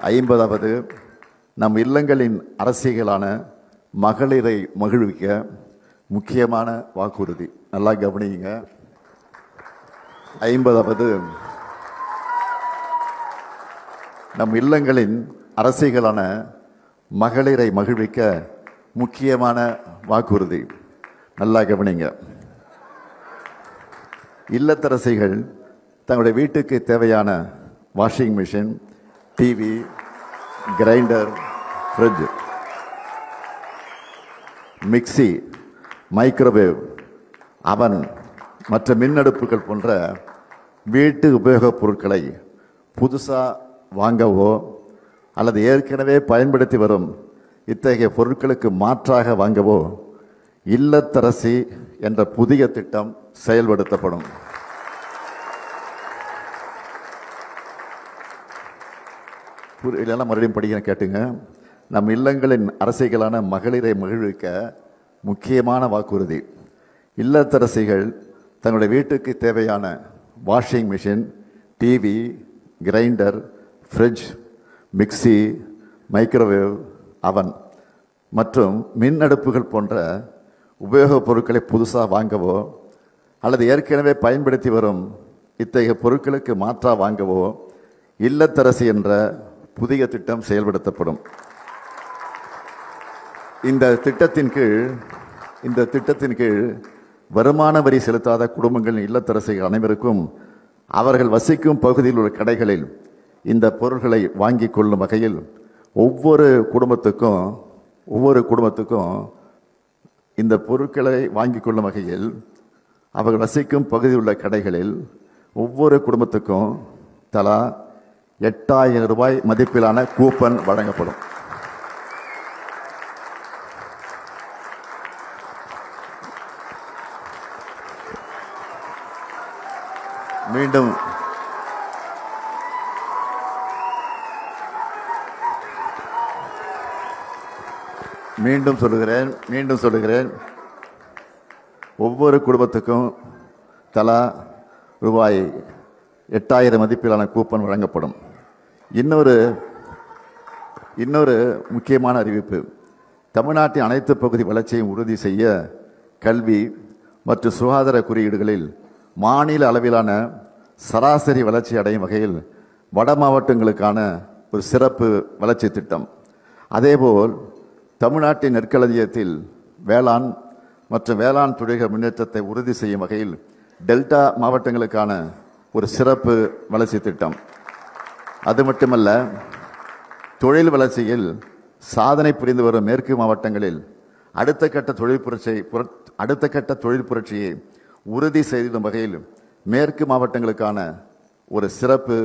50வது நம் இல்லங்களின் அரசியலான மகளிரை மகிழ்விக்க முக்கியமான வாக்குறுதி. நல்லா கவனிங்க. 50வது நம் இல்லங்களின் அரசியலான மகளிரை மகிழ்விக்க முக்கியமான வாக்குறுதி. நல்லா கவனிங்க. இல்லத்தரசிகள் தங்களுடைய வீட்டுக்கு தேவையான washing machine, TV, grinder, fridge, mixie, microwave, அவன் மற்ற மின்னடுப்புகள் போன்ற வீட்டு உபயோகப் பொருட்களை புதுசாக வாங்கவோ அல்லது ஏற்கனவே பயன்படுத்தி வரும் இத்தகைய பொருட்களுக்கு மாற்றாக வாங்கவோ இல்லத்தரசி என்ற புதிய திட்டம் செயல்படுத்தப்படும். இதெல்லாம் மறுபடியும் படிக்க கேட்டுங்க. நம் இல்லங்களின் அரசியலான மகளிரை மகிழ்விக்க முக்கியமான வாக்குறுதி. இல்லத்தரசிகள் தங்களுடைய வீட்டுக்கு தேவையான washing machine, TV, grinder, fridge, mixie, microwave, அவன் மற்றும் மின் அடுப்புகள் போன்ற உபயோகப் பொருட்களை புதுசாக வாங்கவோ அல்லது ஏற்கனவே பயன்படுத்தி வரும் இத்தகைய பொருட்களுக்கு மாற்றாக வாங்கவோ இல்லத்தரசி என்ற புதிய திட்டம் செயல்படுத்தப்படும். இந்த திட்டத்தின் கீழ் வருமான வரி செலுத்தாத குடும்பங்களின் இல்லத்தரசிகள் அனைவருக்கும் அவர்கள் வசிக்கும் பகுதியில் உள்ள கடைகளில் இந்த பொருட்களை வாங்கி கொள்ளும் வகையில் ஒவ்வொரு குடும்பத்துக்கும் இந்த பொருட்களை வாங்கி கொள்ளும் வகையில் அவர்கள் வசிக்கும் பகுதியில் உள்ள கடைகளில் ஒவ்வொரு குடும்பத்துக்கும் தலா 8000 ரூபாய் மதிப்பிலான கூப்பன் வழங்கப்படும். மீண்டும் சொல்லுகிறேன், ஒவ்வொரு குடும்பத்துக்கும் தலா ரூபாய் 8000 மதிப்பிலான கூப்பன் வழங்கப்படும். இன்னொரு முக்கியமான அறிவிப்பு. தமிழ்நாட்டின் அனைத்து பகுதி வளர்ச்சியை உறுதி செய்ய கல்வி மற்றும் சுகாதார குறியீடுகளில் மாநில அளவிலான சராசரி வளர்ச்சி அடையும் வகையில் வட மாவட்டங்களுக்கான ஒரு சிறப்பு வளர்ச்சி திட்டம். அதேபோல் தமிழ்நாட்டின் நெற்களஞ்சியத்தில் வேளாண் மற்றும் வேளாண் தொழில்கள் முன்னேற்றத்தை உறுதி செய்யும் வகையில் டெல்டா மாவட்டங்களுக்கான ஒரு சிறப்பு வளர்ச்சி திட்டம். அது மட்டுமல்ல, தொழில் வளர்ச்சியில் சாதனை புரிந்து வரும் மேற்கு மாவட்டங்களில் அடுத்த கட்ட தொழில் புரட்சியை உறுதி செய்திடும் வகையில் மேற்கு மாவட்டங்களுக்கான ஒரு சிறப்பு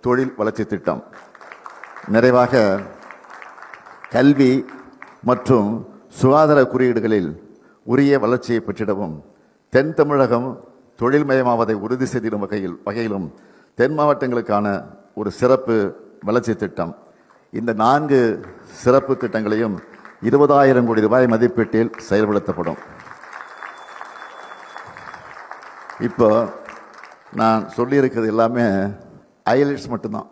தொழில் வளர்ச்சி திட்டம். நிறைவாக, கல்வி மற்றும் சுகாதார குறியீடுகளில் உரிய வளர்ச்சியை பெற்றிடவும் தென் தமிழகம் தொழில்மயமாவதை உறுதி செய்திடும் வகையிலும் தென் மாவட்டங்களுக்கான ஒரு சிறப்பு வளர்ச்சி திட்டம். இந்த 4 சிறப்பு திட்டங்களையும் 20,000 கோடி ரூபாய் மதிப்பீட்டில் செயல்படுத்தப்படும். இப்போ நான் சொல்லியிருக்கிறது எல்லாமே ஹைலைட்ஸ் மட்டும்தான்.